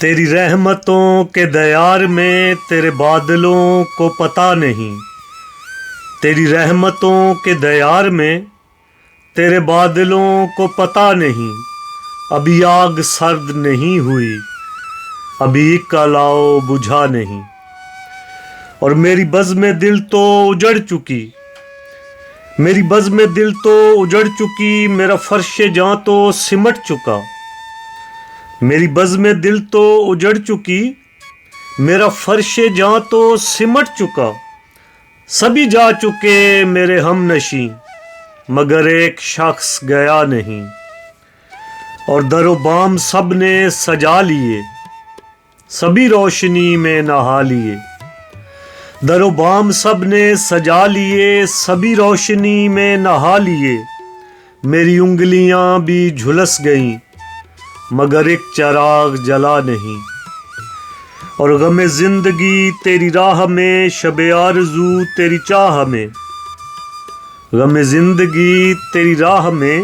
تیری رحمتوں کے دیار میں تیرے بادلوں کو پتہ نہیں، تیری رحمتوں کے دیار میں تیرے بادلوں کو پتہ نہیں، ابھی آگ سرد نہیں ہوئی، ابھی ایک الاؤ بجھا نہیں، اور میری بزم دل تو اجڑ چکی، میری بزم دل تو اجڑ چکی، میرا فرش جاں تو سمٹ چکا، میری بزم دل تو اجڑ چکی، میرا فرش جاں تو سمٹ چکا، سبھی جا چکے میرے ہم نشیں مگر ایک شخص گیا نہیں، اور در و بام سب نے سجا لیے، سبھی روشنی میں نہا لیے، در و بام سب نے سجا لیے، سبھی روشنی میں نہا لیے، میری انگلیاں بھی جھلس گئیں مگر ایک چراغ جلا نہیں، اور غم زندگی تیری راہ میں، شب آرزو تیری چاہ میں، غم زندگی تیری راہ میں،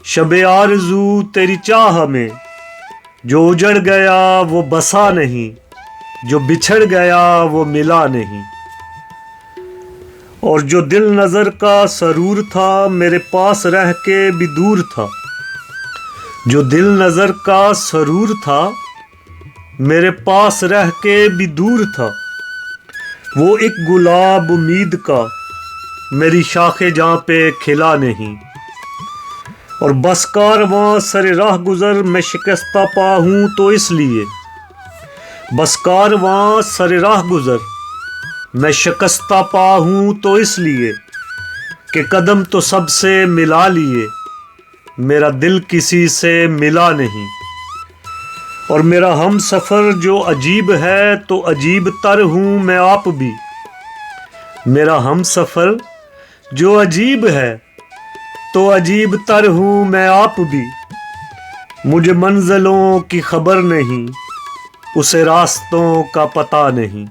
شب آرزو تیری چاہ میں، جو اجڑ گیا وہ بسا نہیں، جو بچھڑ گیا وہ ملا نہیں، اور جو دل نظر کا سرور تھا میرے پاس رہ کے بھی دور تھا، جو دل نظر کا سرور تھا میرے پاس رہ کے بھی دور تھا، وہ ایک گلاب امید کا میری شاخ جاں پہ کھلا نہیں، اور بس کارواں سر راہ گزر میں شکستہ پا ہوں تو اس لیے، بس کارواں سر راہ گزر میں شکستہ پا ہوں تو اس لیے کہ قدم تو سب سے ملا لیے، میرا دل کسی سے ملا نہیں، اور میرا ہم سفر جو عجیب ہے تو عجیب تر ہوں میں آپ بھی، میرا ہم سفر جو عجیب ہے تو عجیب تر ہوں میں آپ بھی، مجھے منزلوں کی خبر نہیں، اسے راستوں کا پتہ نہیں۔